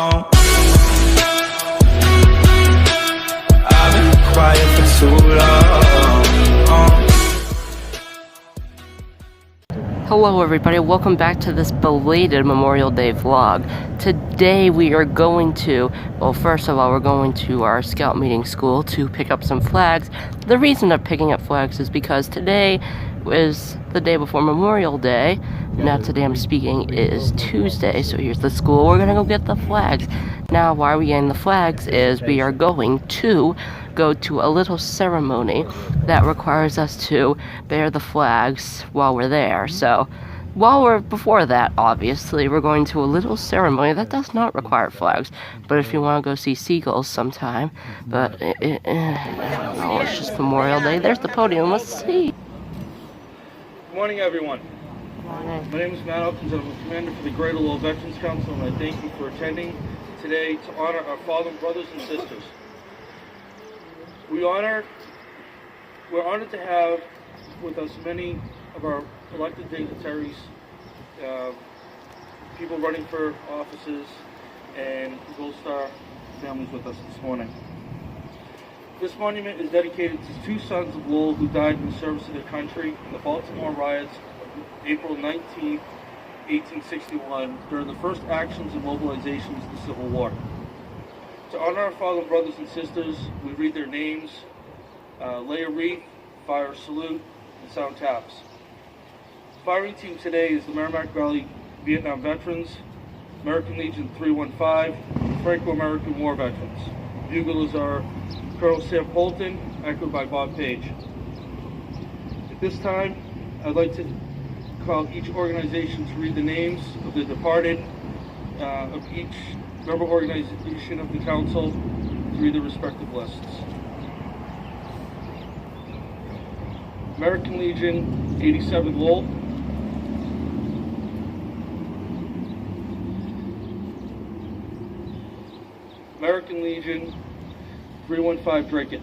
I've been quiet for too long. Hello everybody, welcome back to this belated Memorial Day vlog. Today we are going to, well first of all we're going to our scout meeting school to pick up some flags. The reason of picking up flags is because today is the day before Memorial Day. Now today I'm speaking is Tuesday, so here's the school. We're gonna go get the flags. Now why are we getting the flags is we are going to go to a little ceremony that requires us to bear the flags while we're there. So before that, obviously, we're going to a little ceremony that does not require flags. But if you want to go see seagulls sometime, but I don't know, it's just Memorial Day. There's the podium, let's see. Good morning, everyone. Morning. My name is Matt Elkins, and I'm the commander for the Greater Lowell Veterans Council, and I thank you for attending today to honor our fallen brothers and sisters. We're honored to have with us many of our elected dignitaries, people running for offices, and Gold Star families with us this morning. This monument is dedicated to two sons of Lowell who died in the service of their country in the Baltimore riots of April 19, 1861, during the first actions and mobilizations of the Civil War. To honor our fallen brothers and sisters, we read their names, lay a wreath, fire a salute, and sound taps. The firing team today is the Merrimack Valley Vietnam Veterans, American Legion 315, Franco-American War Veterans. Buglers are Colonel Sam Polton, echoed by Bob Page. At this time, I'd like to call each organization to read the names of the departed, of each member organization of the council, to read their respective lists. American Legion 87 Lowell. American Legion 315 Dracut.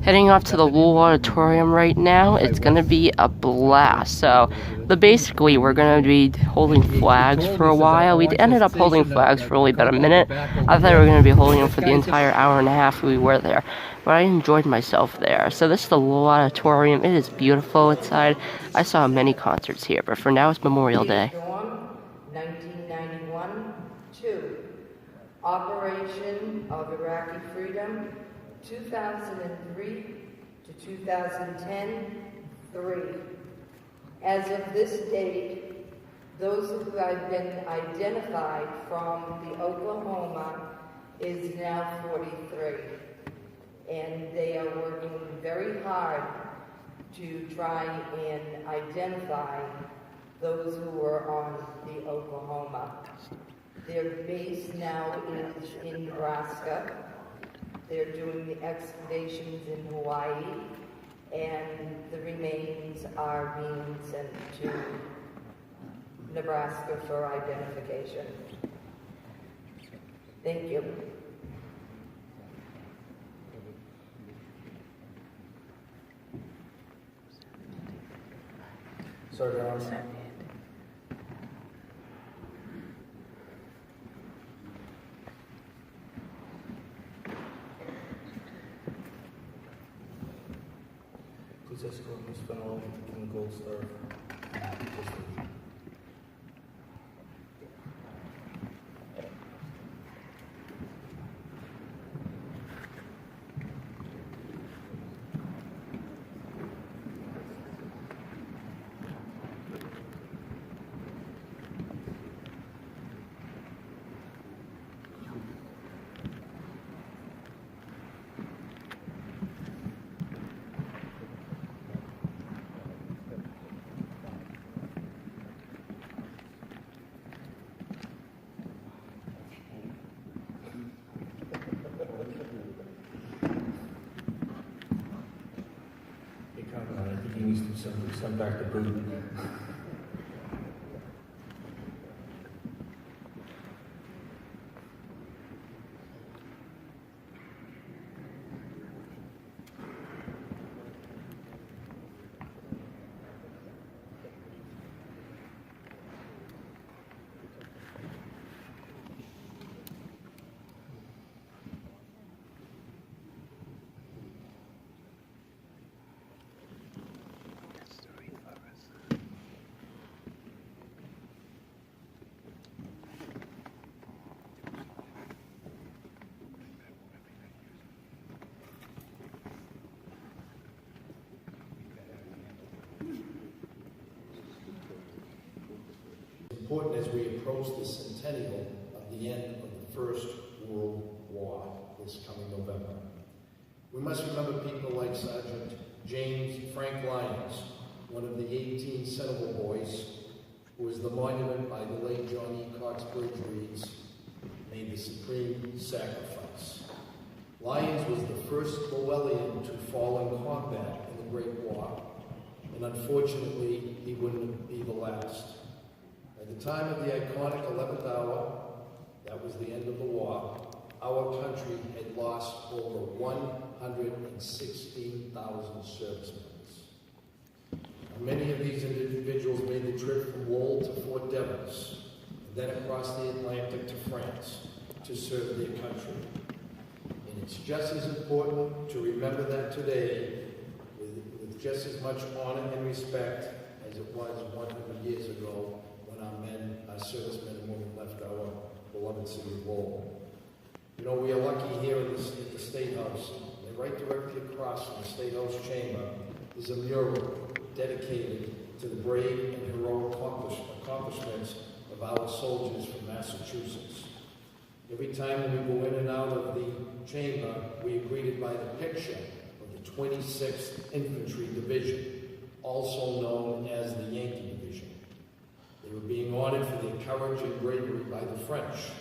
Heading off to the Lowell Auditorium right now. It's gonna be a blast. So, basically, we're gonna be holding flags for a while. We ended up holding flags for only about a minute. I thought we were gonna be holding them for the entire hour and a half we were there, but I enjoyed myself there. So this is the Lowell Auditorium. It is beautiful inside. I saw many concerts here, but for now it's Memorial Day. 1991, 2. Operation of Iraqi Freedom, 2003 to 2010, 3. As of this date, those who have been identified from the Oklahoma is now 43. And they are working very hard to try and identify those who are on the Oklahoma. Their base now is in Nebraska. They're doing the excavations in Hawaii, and the remains are being sent to Nebraska for identification. Thank you. Start down. Please escort Miss Fennell from the Gold Star. I think he needs to be sent back to Britain. Important as we approach the centennial of the end of the First World War this coming November. We must remember people like Sergeant James Frank Lyons, one of the 18 Seminole boys, who was the monument by the late John E. Cox Bridge reads, made the supreme sacrifice. Lyons was the first Llewellyn to fall in combat in the Great War, and unfortunately, he wouldn't be the last. At the time of the iconic 11th hour, that was the end of the war, our country had lost over 116,000 servicemen. Many of these individuals made the trip from Lowell to Fort Devens, and then across the Atlantic to France to serve their country. And it's just as important to remember that today with just as much honor and respect as it was 100 years ago when our men, our servicemen and women left our beloved city of Lowell. You know, we are lucky here at the State House, and right directly across from the State House chamber is a mural dedicated to the brave and heroic accomplishments of our soldiers from Massachusetts. Every time we go in and out of the chamber, we are greeted by the picture of the 26th Infantry Division, also known as the Yankee Division. They were being honored for their courage and bravery by the French,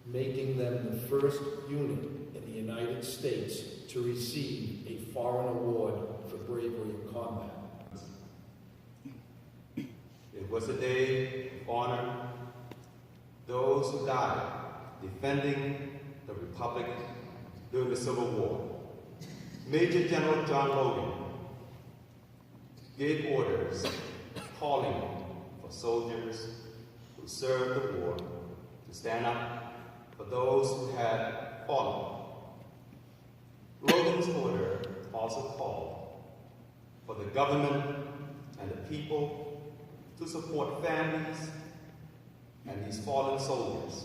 making them the first unit in the United States to receive a foreign award for bravery in combat. It was a day of honor. Those who died defending the Republic during the Civil War. Major General John Logan gave orders calling for soldiers who served the war to stand up for those who had fallen. Logan's order also called for the government and the people to support families and these fallen soldiers,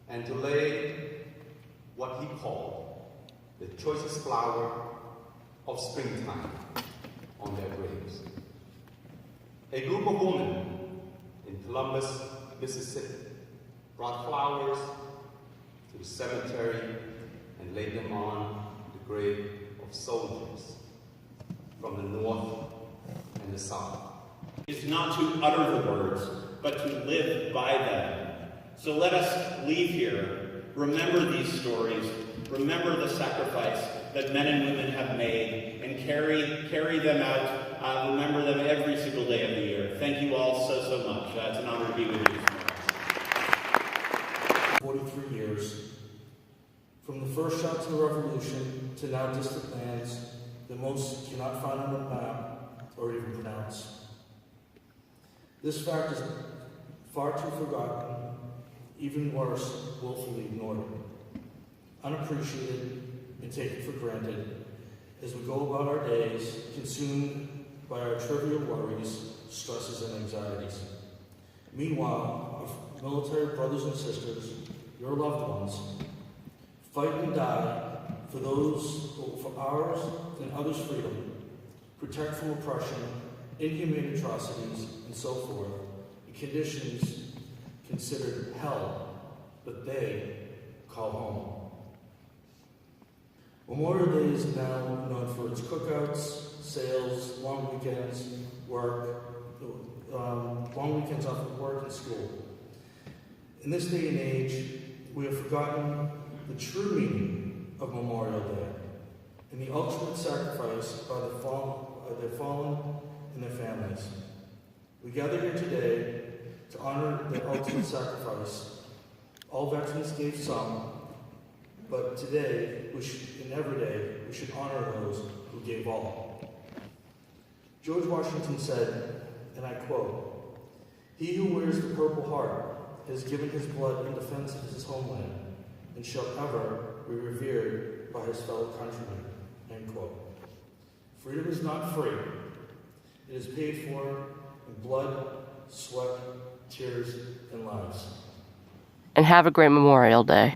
and to lay what he called the choicest flower of springtime on their graves. A group of women in Columbus, Mississippi, brought flowers to the cemetery and laid them on the grave of soldiers from the North and the South. Is not to utter the words, but to live by them. So let us leave here, remember these stories, remember the sacrifice that men and women have made, and carry them out, remember them every single day of the year. Thank you all so much. It's an honor to be with you this morning. 43 years, from the first shots of the Revolution to now distant lands that most cannot find on a map or even pronounce. This fact is far too forgotten, even worse, willfully ignored, unappreciated, and taken for granted as we go about our days, consumed by our trivial worries, stresses, and anxieties. Meanwhile, our military brothers and sisters, your loved ones, fight and die for ours and others' freedom, protect from oppression, inhumane atrocities, and so forth, in conditions considered hell, but they call home. Memorial Day is now known for its cookouts, sales, long weekends, long weekends off of work and school. In this day and age, we have forgotten the true meaning of Memorial Day and the ultimate sacrifice by the fallen and their families. We gather here today to honor their ultimate sacrifice. All veterans gave some, but today, and every day, we should honor those who gave all. George Washington said, and I quote, "He who wears the Purple Heart has given his blood in defense of his homeland and shall ever be revered by his fellow countrymen." End quote. Freedom is not free. It is paid for in blood, sweat, tears, and lives. And have a great Memorial Day.